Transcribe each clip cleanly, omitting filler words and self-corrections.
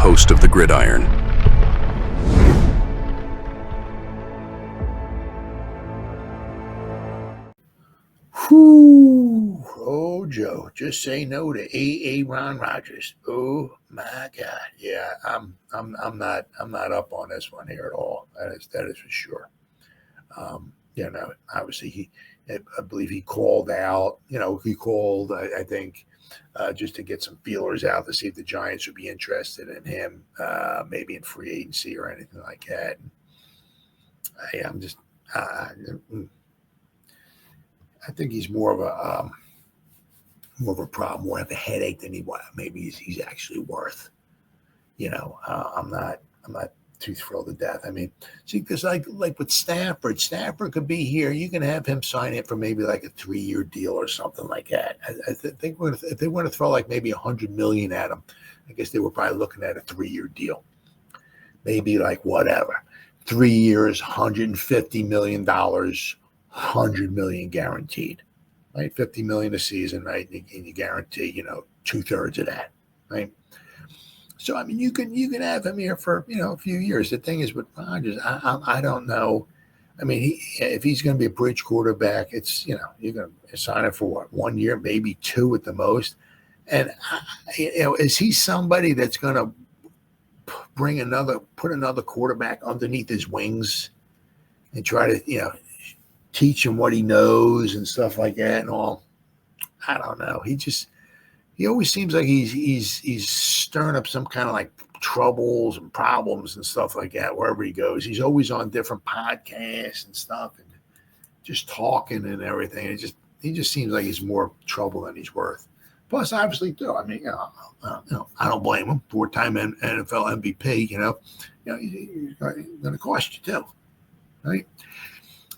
host of the Gridiron. Whew. Oh, Joe, just say no to Aaron Rodgers. Oh my God. Yeah, I'm not up on this one here at all. That is for sure. Obviously I believe he called out. He called. I think just to get some feelers out to see if the Giants would be interested in him, maybe in free agency or anything like that. I'm just. I think he's more of a problem, more of a headache than maybe he's actually worth. I'm not too thrilled to death. I mean, see, because like with Stafford could be here. You can have him sign it for maybe like a 3-year deal or something like that. I think if they want to throw like maybe $100 million at him, I guess they were probably looking at a 3-year deal. Maybe like whatever, 3 years, $150 million. $100 million guaranteed, right? $50 million a season, right? And you guarantee, 2/3 of that, right? So I mean, you can have him here for a few years. The thing is with Rodgers, I don't know. I mean, if he's going to be a bridge quarterback, it's you're going to sign him for what, 1 year, maybe 2 at the most. And is he somebody that's going to put another quarterback underneath his wings and try to teach him what he knows and stuff like that and all? I don't know. He always seems like he's stirring up some kind of like troubles and problems and stuff like that wherever he goes. He's always on different podcasts and stuff and just talking and everything. He just seems like he's more trouble than he's worth. Plus, obviously, too. I mean, I don't blame him. 4-time NFL MVP. He's going to cost you too, right?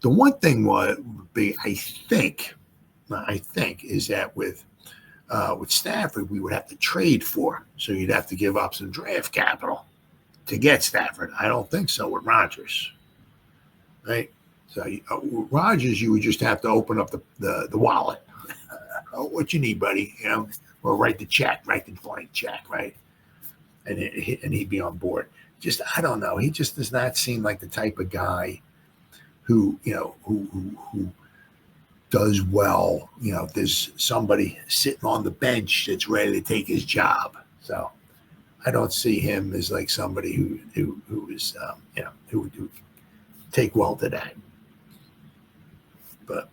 The one thing would be, I think, is that with Stafford, we would have to trade for him. So you'd have to give up some draft capital to get Stafford. I don't think so with Rodgers, right? So with Rodgers, you would just have to open up the wallet. What you need, buddy? Or write the blank check, right? And he'd be on board. Just, I don't know. He just does not seem like the type of guy who does well. If there's somebody sitting on the bench that's ready to take his job. So I don't see him as like somebody who is who would take well to that. But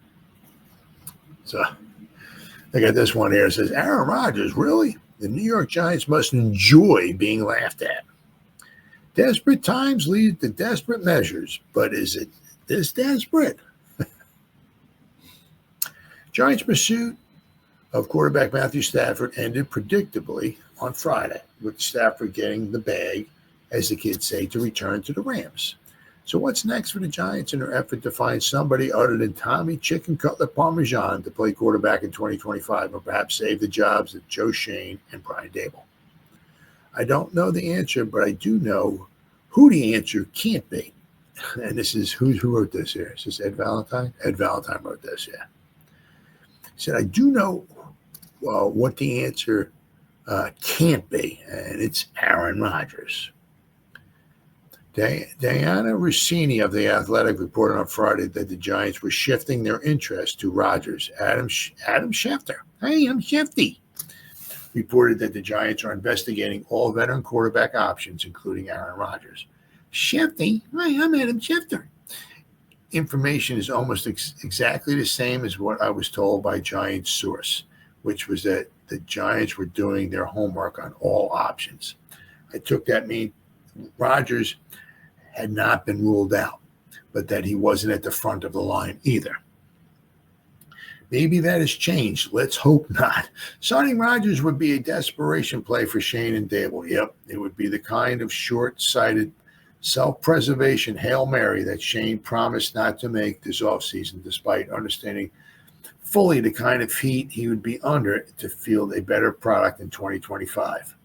so I got this one here. It says, Aaron Rodgers, really? The New York Giants must enjoy being laughed at. Desperate times lead to desperate measures, but is it this desperate? Giants' pursuit of quarterback Matthew Stafford ended predictably on Friday, with Stafford getting the bag, as the kids say, to return to the Rams. So what's next for the Giants in their effort to find somebody other than Tommy Chicken Cutlet Parmesan to play quarterback in 2025, or perhaps save the jobs of Joe Schoen and Brian Daboll? I don't know the answer, but I do know who the answer can't be. And this is who wrote this here. Is this Ed Valentine? Ed Valentine wrote this, yeah. He said, I do know what the answer can't be, and it's Aaron Rodgers. Dianna Russini of The Athletic reported on Friday that the Giants were shifting their interest to Rodgers. Adam Schefter, hey, I'm Shefty, reported that the Giants are investigating all veteran quarterback options, including Aaron Rodgers. Shefty, hi, I'm Adam Schefter. Information is almost exactly the same as what I was told by Giants source, which was that the Giants were doing their homework on all options. I took that mean Rodgers had not been ruled out, but that he wasn't at the front of the line either. Maybe that has changed. Let's hope not. Signing Rodgers would be a desperation play for Schoen and Daboll. Yep, it would be the kind of short-sighted self-preservation Hail Mary that Schoen promised not to make this offseason, despite understanding fully the kind of heat he would be under to field a better product in 2025.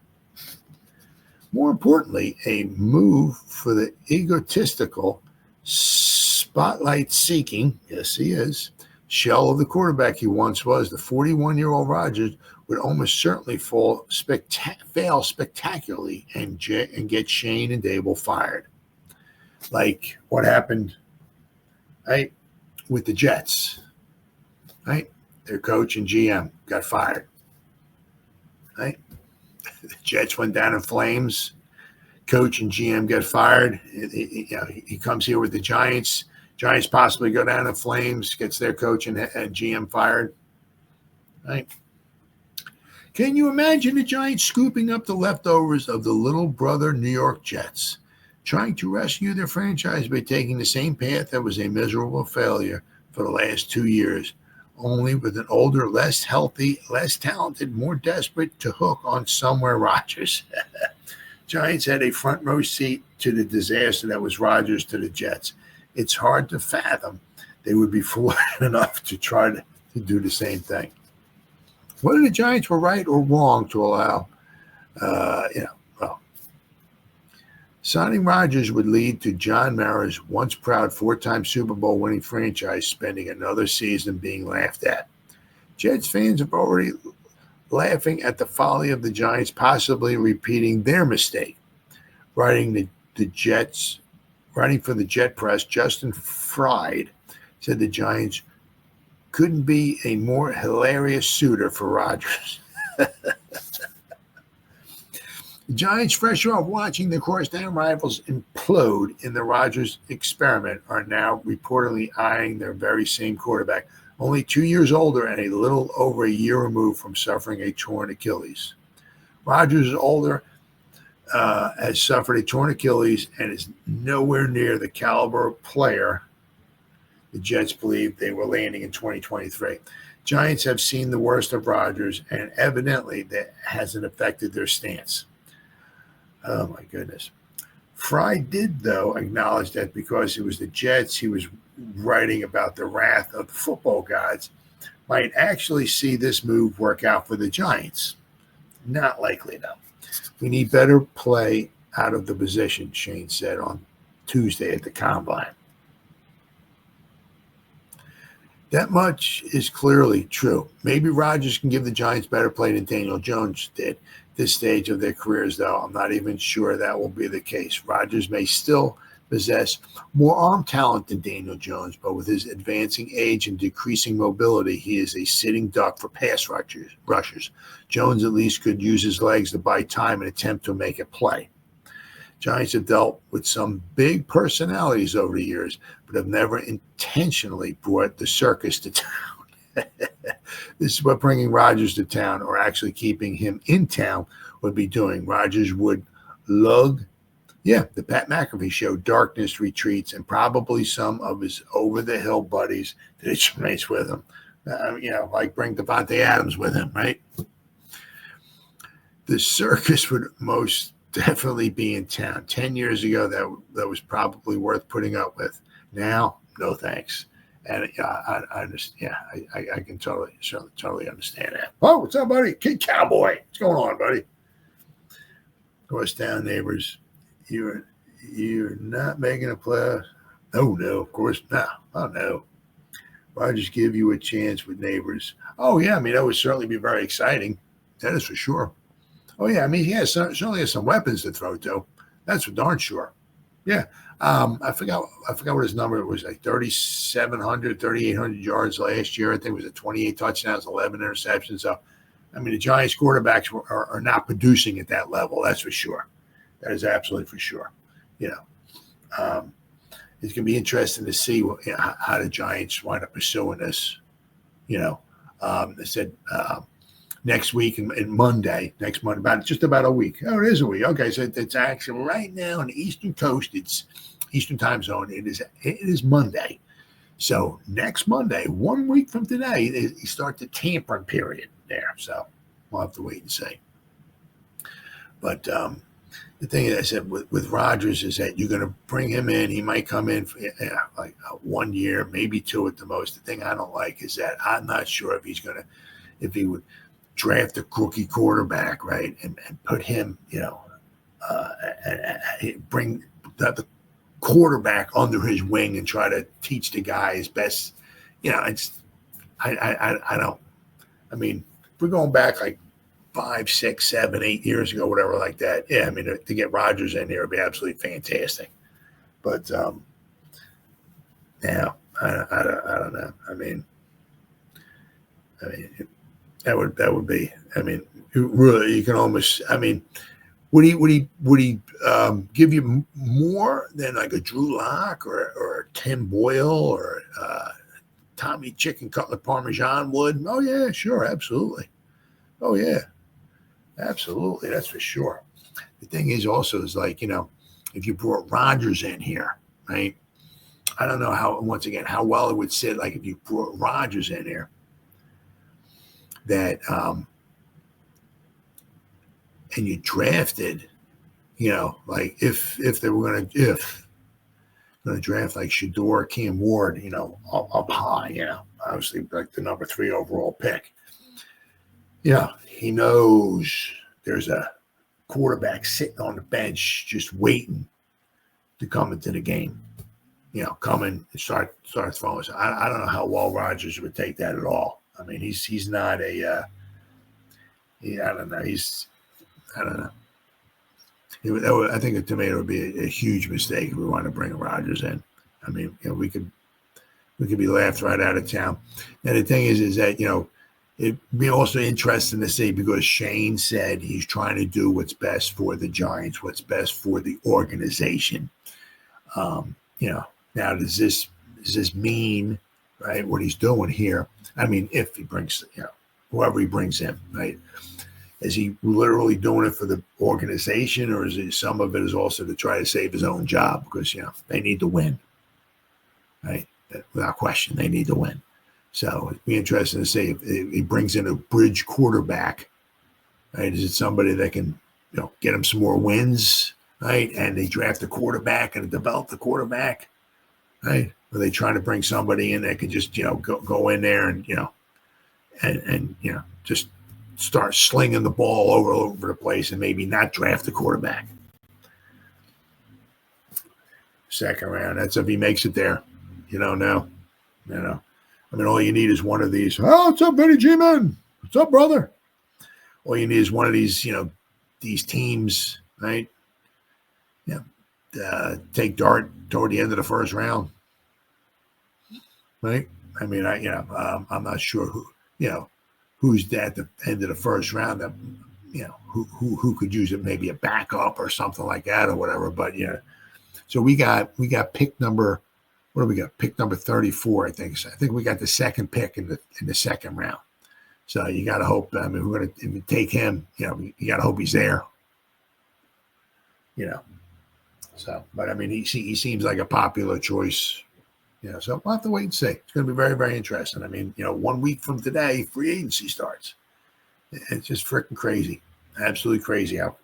More importantly, a move for the egotistical, spotlight-seeking, yes he is, shell of the quarterback he once was. The 41-year-old Rodgers would almost certainly fail spectacularly and get Schoen and Daboll fired. Like what happened, right, with the Jets, right? Their coach and GM got fired, right? The Jets went down in flames. Coach and GM got fired. He comes here with the Giants. Giants possibly go down in flames, gets their coach and GM fired, right? Can you imagine the Giants scooping up the leftovers of the little brother New York Jets, trying to rescue their franchise by taking the same path that was a miserable failure for the last 2 years, only with an older, less healthy, less talented, more desperate to hook on somewhere Rodgers? Giants had a front row seat to the disaster that was Rodgers to the Jets. It's hard to fathom they would be foolish enough to try to do the same thing. Whether the Giants were right or wrong to allow, signing Rodgers would lead to John Mara's once proud 4-time Super Bowl winning franchise spending another season being laughed at. Jets fans have already laughing at the folly of the Giants possibly repeating their mistake. Writing for the Jet Press, Justin Fried said the Giants couldn't be a more hilarious suitor for Rodgers. The Giants, fresh off watching the crosstown rivals implode in the Rodgers experiment, are now reportedly eyeing their very same quarterback, only 2 years older and a little over a year removed from suffering a torn Achilles. Rodgers is older, has suffered a torn Achilles, and is nowhere near the caliber of player the Jets believed they were landing in 2023. Giants have seen the worst of Rodgers, and evidently that hasn't affected their stance. Oh, my goodness. Fry did, though, acknowledge that because it was the Jets, he was writing about the wrath of the football gods, might actually see this move work out for the Giants. Not likely, though. We need better play out of the position, Schoen said on Tuesday at the Combine. That much is clearly true. Maybe Rodgers can give the Giants better play than Daniel Jones did at this stage of their careers, though. I'm not even sure that will be the case. Rodgers may still possess more arm talent than Daniel Jones, but with his advancing age and decreasing mobility, he is a sitting duck for pass rushers. Jones at least could use his legs to buy time and attempt to make a play. Giants have dealt with some big personalities over the years, but have never intentionally brought the circus to town. This is what bringing Rodgers to town, or actually keeping him in town, would be doing. Rodgers would lug, the Pat McAfee show, darkness retreats, and probably some of his over-the-hill buddies that he trains with him. Like bring Devontae Adams with him, right? The circus would most definitely be in town. 10 years ago, that was probably worth putting up with. Now, no thanks. And I understand. Yeah, I can totally understand that. Oh, what's up, buddy? Kid Cowboy. What's going on, buddy? Crosstown neighbors. You're not making a play. Oh, no, of course not. Oh, no. Rodgers give you a chance with neighbors. Oh, yeah, I mean, that would certainly be very exciting. That is for sure. Oh, yeah, I mean, he certainly has some weapons to throw to. That's for darn sure. Yeah. I forgot what his number was, like 3,700, 3,800 yards last year. I think it was 28 touchdowns, 11 interceptions. So, I mean, the Giants quarterbacks are not producing at that level. That's for sure. That is absolutely for sure. It's going to be interesting to see how the Giants wind up pursuing this. They said next week and next Monday, just about a week. Oh, it is a week. Okay, so it's actually right now on the Eastern Coast. It's Eastern time zone. It is Monday. So next Monday, 1 week from today, you start the tampering period there. So we'll have to wait and see. But the thing that I said with Rodgers is that you're going to bring him in. He might come in for like 1 year, maybe 2 at the most. The thing I don't like is that I'm not sure if he would draft a rookie quarterback, right, and put him, and bring the quarterback under his wing and try to teach the guy his best. I don't. I mean, we're going back like 5, 6, 7, 8 years ago, whatever like that. Yeah, I mean, to get Rodgers in here would be absolutely fantastic. But now I don't know. I mean, that would be. I mean, really, you can almost. I mean, would he give you more than like a Drew Lock or Tim Boyle or Tommy Chicken Cutlet Parmesan would? Oh yeah, sure, absolutely. Oh yeah, absolutely. That's for sure. The thing is also is like, if you brought Rodgers in here, right? I don't know how well it would sit. Like if you brought Rodgers in here, that and you drafted, like if they were going to draft like Shador, Cam Ward, up high, obviously like the number 3 overall pick. He knows there's a quarterback sitting on the bench just waiting to come into the game. Come in and start throwing. So I don't know how well Rodgers would take that at all. I mean, he's not a. I don't know. I don't know. I think a tomato would be a huge mistake if we want to bring Rodgers in. I mean, we could be laughed right out of town. And the thing is that it'd be also interesting to see, because Shane said he's trying to do what's best for the Giants, what's best for the organization. Now does this mean, right, what he's doing here? I mean, if he brings, whoever he brings in, right? Is he literally doing it for the organization, or is it some of it is also to try to save his own job? Because, they need to win, right? Without question, they need to win. So it'd be interesting to see if he brings in a bridge quarterback, right? Is it somebody that can, get him some more wins, right? And they draft a quarterback and develop the quarterback, right? Or they try to bring somebody in that can just, go in there and, and just start slinging the ball over the place and maybe not draft the quarterback. Second round. That's if he makes it there. You don't know. I mean, all you need is one of these. Oh, what's up, Benny G-Man? What's up, brother? All you need is one of these, these teams, right? Take dart toward the end of the first round, right? I mean, I'm not sure who's at the end of the first round that, who could use it, maybe a backup or something like that or whatever. But so we got pick number. What do we got? Pick number 34, I think. So I think we got the second pick in the second round. So you got to hope. I mean, we're going to, if we take him, you got to hope he's there. So, but I mean, he seems like a popular choice. So we'll have to wait and see. It's going to be very, very interesting. I mean, 1 week from today, free agency starts. It's just freaking crazy. Absolutely crazy how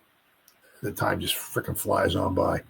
the time just freaking flies on by.